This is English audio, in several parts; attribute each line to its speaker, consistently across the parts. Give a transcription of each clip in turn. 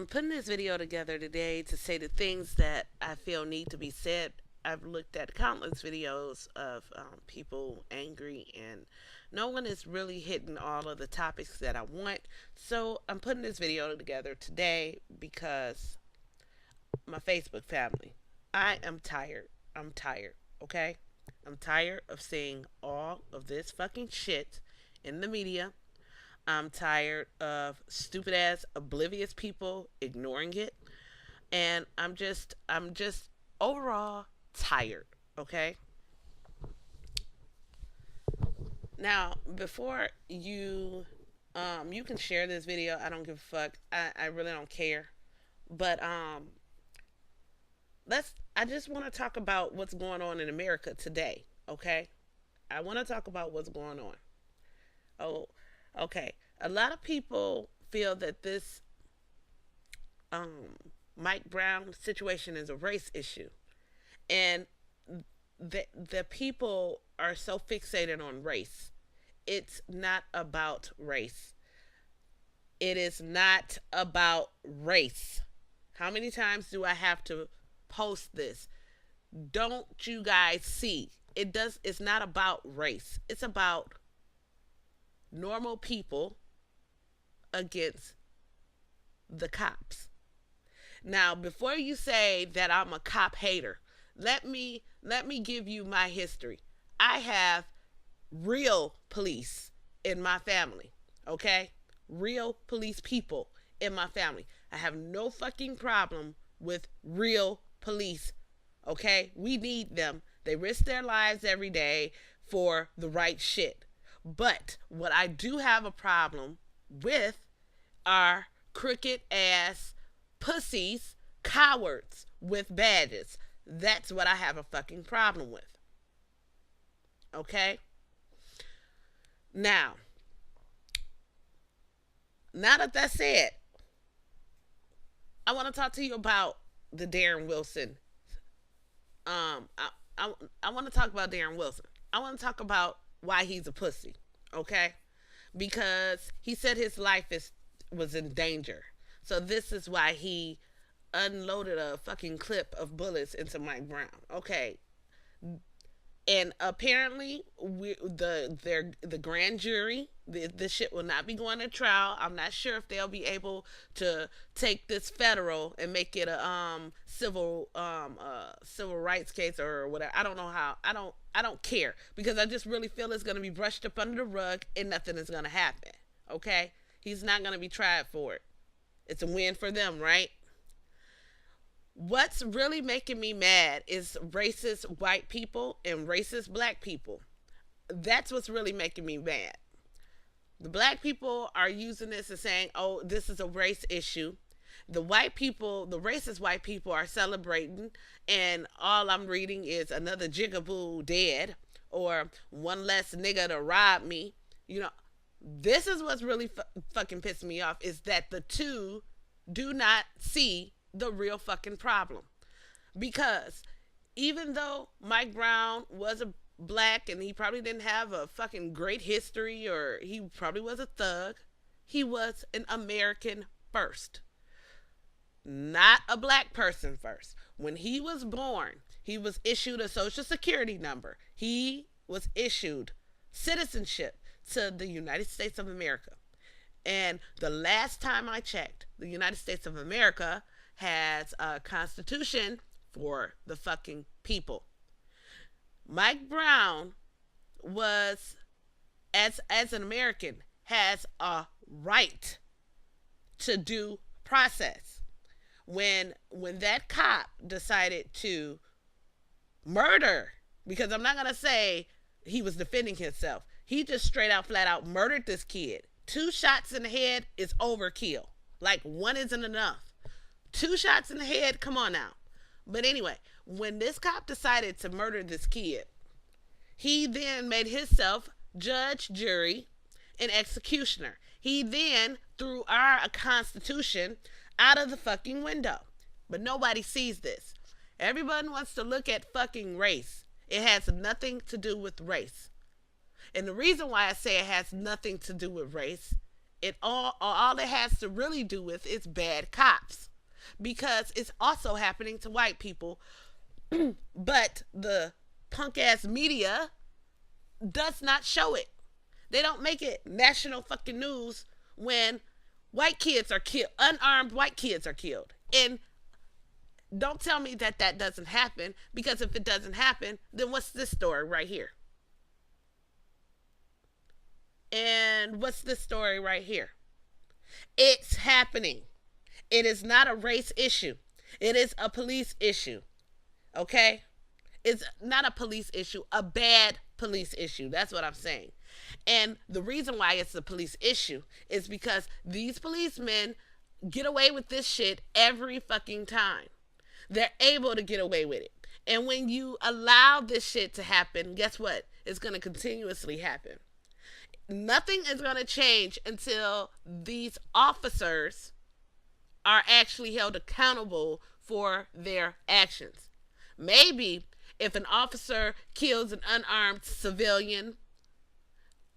Speaker 1: putting this video together today to say the things that I feel need to be said. I've looked at countless videos of people angry, and no one is really hitting all of the topics that I want. So I'm putting this video together today because my Facebook family, I am tired. I'm tired, okay? I'm tired of seeing all of this fucking shit in the media. I'm tired of stupid ass oblivious people ignoring it. And I'm just overall tired, okay? Now, before you can share this video. I don't give a fuck. I really don't care. But I just want to talk about what's going on in America today, okay? I want to talk about what's going on. Oh, okay. A lot of people feel that this um, Mike Brown situation is a race issue, and the people are so fixated on race. It's not about race. It is not about race. How many times do I have to post this? Don't you guys see? It's not about race. It's about normal people against the cops. Now, before you say that I'm a cop hater, let me give you my history. I have real police in my family, okay? Real police people in my family. I have no fucking problem with real police, okay? We need them. They risk their lives every day for the right shit. But what I do have a problem with are crooked ass pussies, cowards with badges. That's what I have a fucking problem with. Okay? Now, now that that's said, I want to talk to you about the Darren Wilson. I I, I want to talk about Darren Wilson. I want to talk about why he's a pussy. Okay? Because he said his life was in danger. So this is why he unloaded a fucking clip of bullets into Mike Brown. Okay. And apparently, the grand jury, this shit will not be going to trial. I'm not sure if they'll be able to take this federal and make it a civil rights case or whatever. I don't know how. I don't care, because I just really feel it's going to be brushed up under the rug and nothing is going to happen. Okay, he's not going to be tried for it. It's a win for them, right? What's really making me mad is racist white people and racist black people. That's what's really making me mad. The black people are using this and saying, oh, this is a race issue. The white people, the racist white people, are celebrating, and all I'm reading is another jigaboo dead, or one less nigga to rob me. You know, this is what's really fucking pissing me off, is that the two do not see the real fucking problem. Because even though Mike Brown was a black and he probably didn't have a fucking great history, or he probably was a thug, he was an American first, not a black person first. When he was born, he was issued a social security number. He was issued citizenship to the United States of America. And the last time I checked, the United States of America has a constitution for the fucking people. Mike Brown was, as an American, has a right to due process. When that cop decided to murder, because I'm not gonna say he was defending himself, he just straight out, flat out murdered this kid. 2 shots in the head is overkill. Like, one isn't enough. 2 shots in the head, come on now. But anyway, when this cop decided to murder this kid, he then made himself judge, jury, and executioner. He then threw our constitution out of the fucking window. But nobody sees this. Everyone wants to look at fucking race. It has nothing to do with race. And the reason why I say it has nothing to do with race All it has to really do with is bad cops, because it's also happening to white people. But the punk ass media does not show it. They don't make it national fucking news when white kids are killed, unarmed white kids are killed. And don't tell me that that doesn't happen, because if it doesn't happen, then what's this story right here? And what's this story right here? It's happening. It is not a race issue. It is a police issue. Okay? It's not a police issue, a bad police issue. That's what I'm saying. And the reason why it's a police issue is because these policemen get away with this shit every fucking time. They're able to get away with it. And when you allow this shit to happen, guess what? It's going to continuously happen. Nothing is going to change until these officers are actually held accountable for their actions. Maybe if an officer kills an unarmed civilian,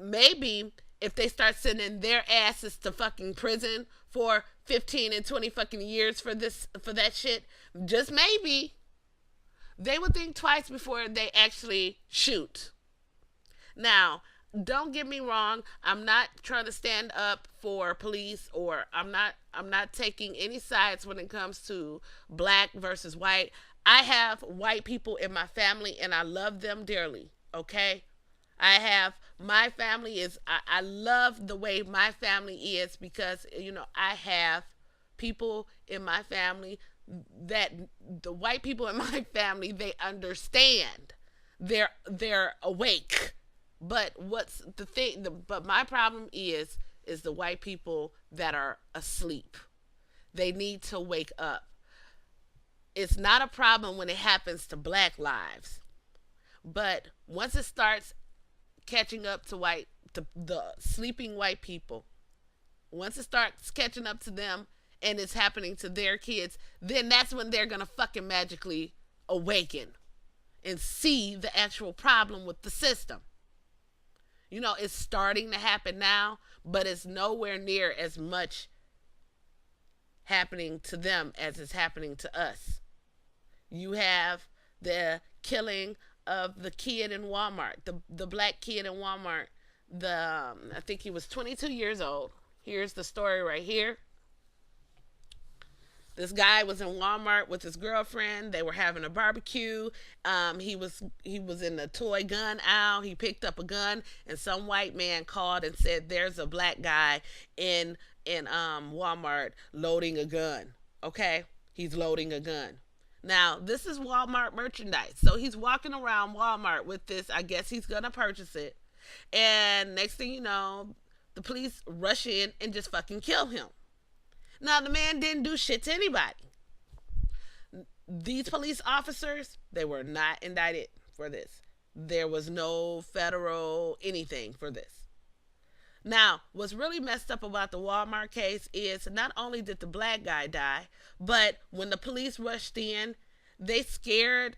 Speaker 1: maybe if they start sending their asses to fucking prison for 15 and 20 fucking years for that shit, just maybe they would think twice before they actually shoot. Now, don't get me wrong, I'm not trying to stand up for police, or I'm not taking any sides when it comes to black versus white. I have white people in my family and I love them dearly, okay? I have my family is I love the way my family is, because I have people in my family that the white people in my family, they understand. They're awake. But what's the thing? But my problem is the white people that are asleep. They need to wake up. It's not a problem when it happens to black lives, but once it starts catching up to the sleeping white people, once it starts catching up to them and it's happening to their kids, then that's when they're gonna fucking magically awaken and see the actual problem with the system. It's starting to happen now, but it's nowhere near as much happening to them as it's happening to us. You have the killing of the kid in Walmart, the black kid in Walmart. I think he was 22 years old. Here's the story right here. This guy was in Walmart with his girlfriend. They were having a barbecue. He was in the toy gun aisle. He picked up a gun, and some white man called and said, "There's a black guy in Walmart loading a gun." Okay, he's loading a gun. Now, this is Walmart merchandise. So he's walking around Walmart with this. I guess he's going to purchase it. And next thing you know, the police rush in and just fucking kill him. Now, the man didn't do shit to anybody. These police officers, they were not indicted for this. There was no federal anything for this. Now, what's really messed up about the Walmart case is not only did the black guy die, but when the police rushed in, they scared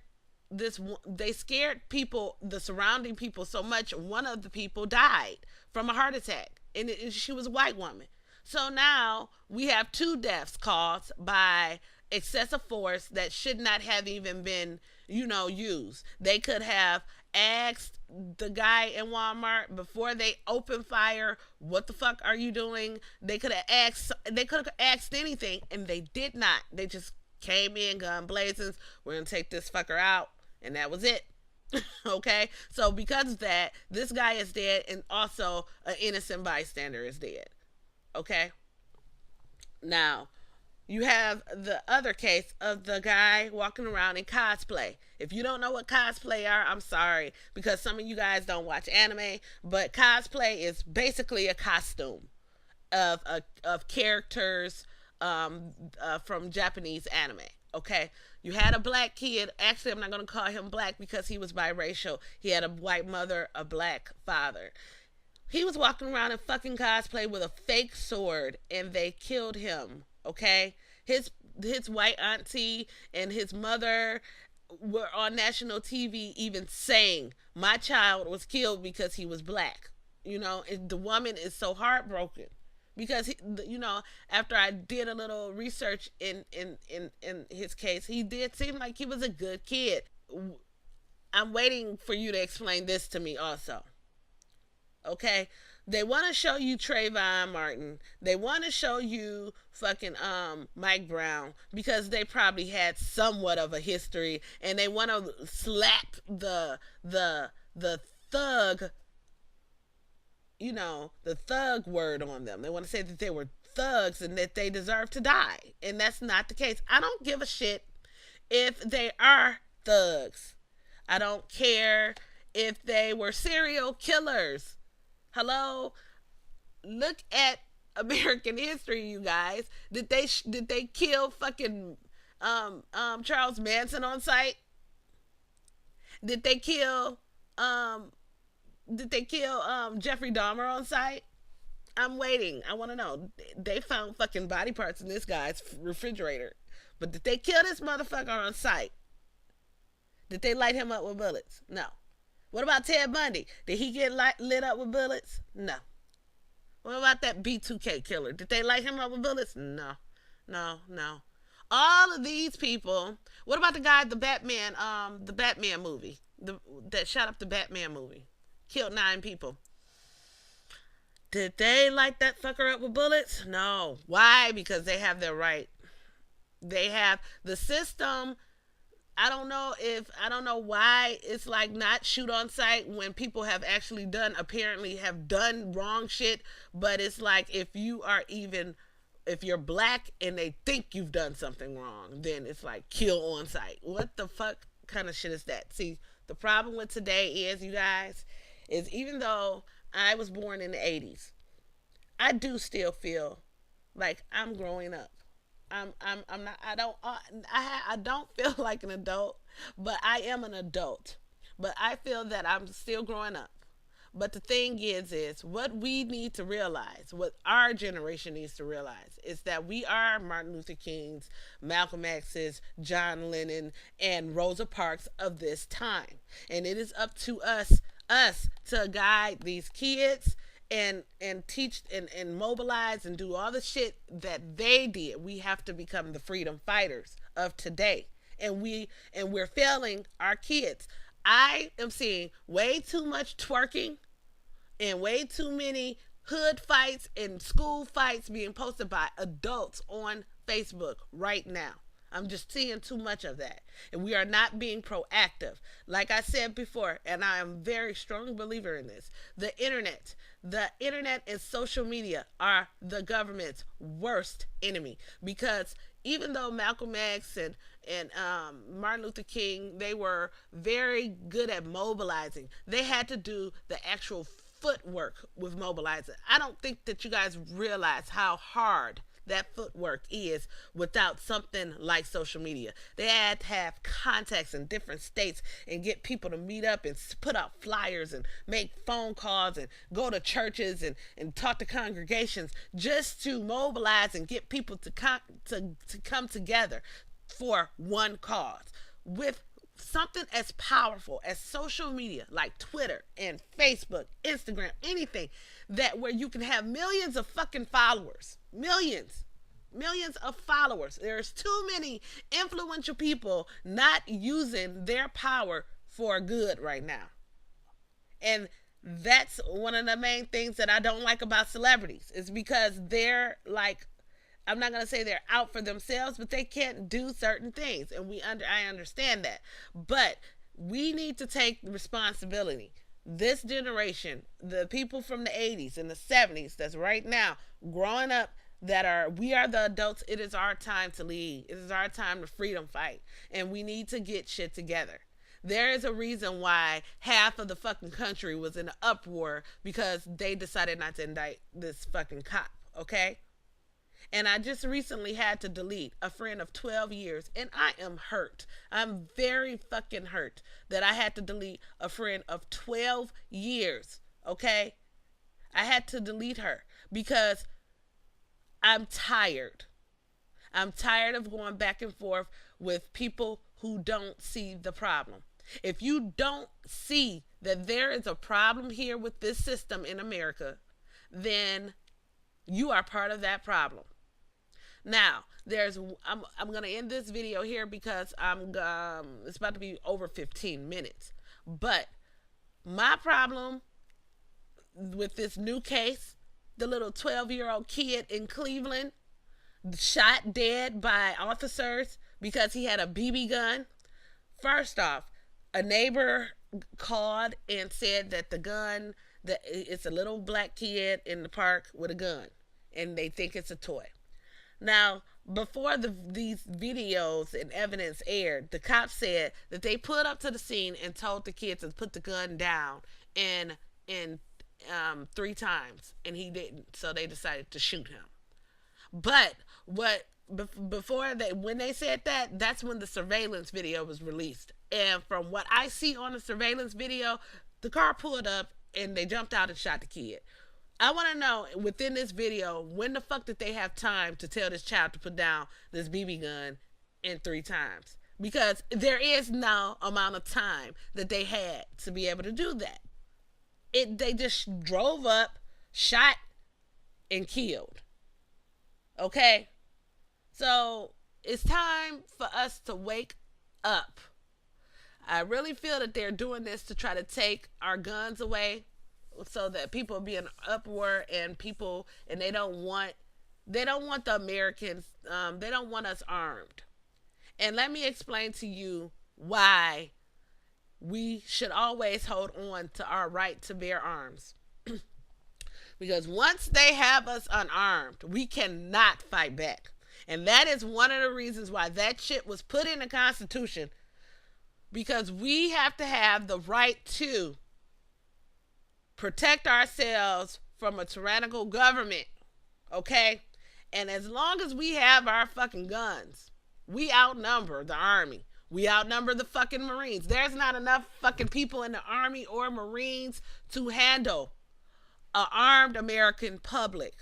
Speaker 1: people, the surrounding people, so much. One of the people died from a heart attack, and she was a white woman. So now we have two deaths caused by excessive force that should not have even been, used. They could have asked the guy in Walmart before they opened fire, "What the fuck are you doing?" They could have asked anything, and they did not. They just came in gun blazing. "We're gonna take this fucker out," and that was it. Okay, so because of that, this guy is dead, and also an innocent bystander is dead. Okay, now you have the other case of the guy walking around in cosplay. If you don't know what cosplay are, I'm sorry, because some of you guys don't watch anime, but cosplay is basically a costume of characters from Japanese anime. Okay, you had a black kid. Actually, I'm not going to call him black because he was biracial. He had a white mother, a black father. He was walking around in fucking cosplay with a fake sword, and they killed him. Okay, his white auntie and his mother were on national TV even saying, "My child was killed because he was black." The woman is so heartbroken because after I did a little research in his case, he did seem like he was a good kid. I'm waiting for you to explain this to me also. Okay, they want to show you Trayvon Martin. They want to show you fucking Mike Brown because they probably had somewhat of a history, and they want to slap the thug, the thug word on them. They want to say that they were thugs and that they deserve to die, and that's not the case. I don't give a shit if they are thugs. I don't care if they were serial killers. Hello, look at American history, you guys. Did they kill fucking Charles Manson on sight? Did they kill um Jeffrey Dahmer on sight? I'm waiting. I want to know. They found fucking body parts in this guy's refrigerator, but did they kill this motherfucker on sight? Did they light him up with bullets? No. What about Ted Bundy? Did he get lit up with bullets? No. What about that B2K killer? Did they light him up with bullets? No. No, no. All of these people. What about the guy, the Batman movie? That shot up the Batman movie. Killed 9 people. Did they light that fucker up with bullets? No. Why? Because they have their right. They have the system. I don't know why it's like not shoot on sight when people have actually apparently have done wrong shit, but it's like if you're black and they think you've done something wrong, then it's like kill on sight. What the fuck kind of shit is that? See, the problem with today is, you guys, is even though I was born in the 80s, I do still feel like I'm growing up. I'm not. I don't feel like an adult, but I am an adult. But I feel that I'm still growing up. But the thing is what we need to realize, what our generation needs to realize, is that we are Martin Luther King's, Malcolm X's, John Lennon, and Rosa Parks of this time, and it is up to us to guide these kids and teach and mobilize and do all the shit that they did. We have to become the freedom fighters of today, and we're failing our kids. I am seeing way too much twerking and way too many hood fights and school fights being posted by adults on Facebook right now. I'm just seeing too much of that. And we are not being proactive. Like I said before, and I am a very strong believer in this, the internet and social media are the government's worst enemy. Because even though Malcolm X and Martin Luther King, they were very good at mobilizing, they had to do the actual footwork with mobilizing. I don't think that you guys realize how hard that footwork is without something like social media. They had to have contacts in different states and get people to meet up and put out flyers and make phone calls and go to churches and talk to congregations just to mobilize and get people to come together for one cause. With something as powerful as social media like Twitter and Facebook, Instagram, anything that where you can have millions of fucking followers, millions of followers. There's too many influential people not using their power for good right now. And that's one of the main things that I don't like about celebrities, is because they're like, I'm not gonna say they're out for themselves, but they can't do certain things, and I understand that. But we need to take responsibility. This generation, the people from the 80s and the 70s that's right now growing up, we are the adults. It is our time to lead. It is our time to freedom fight, and we need to get shit together. There is a reason why half of the fucking country was in an uproar because they decided not to indict this fucking cop, okay? And I just recently had to delete a friend of 12 years, and I am hurt. I'm very fucking hurt that I had to delete a friend of 12 years, okay? I had to delete her because I'm tired. I'm tired of going back and forth with people who don't see the problem. If you don't see that there is a problem here with this system in America, then You are part of that problem. Now, I'm gonna end this video here because it's about to be over 15 minutes. But my problem with this new case, the little 12-year-old kid in Cleveland shot dead by officers because he had a BB gun. First off, a neighbor called and said that the gun, that it's a little black kid in the park with a gun, and they think it's a toy. Now, before these videos and evidence aired, the cops said that they put up to the scene and told the kids to put the gun down in 3 times, and he didn't. So they decided to shoot him. But what before they when they said that, that's when the surveillance video was released. And from what I see on the surveillance video, the car pulled up and they jumped out and shot the kid. I want to know within this video, when the fuck did they have time to tell this child to put down this BB gun in 3 times? Because there is no amount of time that they had to be able to do that. They just drove up, shot, and killed. Okay? So it's time for us to wake up. I really feel that they're doing this to try to take our guns away so that people be in uproar and they don't want the Americans, they don't want us armed. And let me explain to you why we should always hold on to our right to bear arms. Because once they have us unarmed, we cannot fight back. And that is one of the reasons why that shit was put in the Constitution. Because we have to have the right to protect ourselves from a tyrannical government. Okay? And as long as we have our fucking guns, we outnumber the army. We outnumber the fucking Marines. There's not enough fucking people in the Army or Marines to handle an armed American public.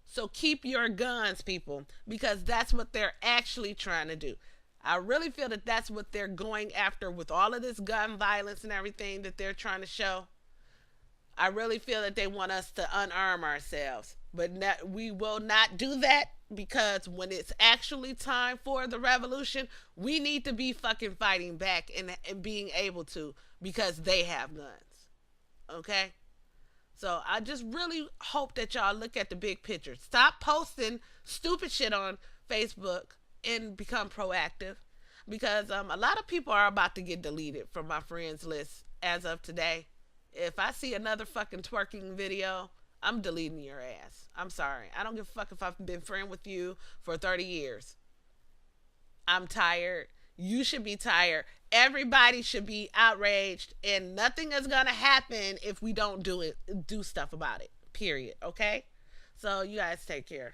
Speaker 1: So keep your guns, people, because that's what they're actually trying to do. I really feel that that's what they're going after with all of this gun violence and everything that they're trying to show. I really feel that they want us to unarm ourselves. But we will not do that, because when it's actually time for the revolution, we need to be fucking fighting back and being able to, because they have guns. Okay? So I just really hope that y'all look at the big picture. Stop posting stupid shit on Facebook and become proactive, because a lot of people are about to get deleted from my friends list as of today. If I see another fucking twerking video, I'm deleting your ass. I'm sorry. I don't give a fuck if I've been friend with you for 30 years. I'm tired. You should be tired. Everybody should be outraged, and nothing is gonna happen if we don't do stuff about it. Period. Okay? So you guys take care.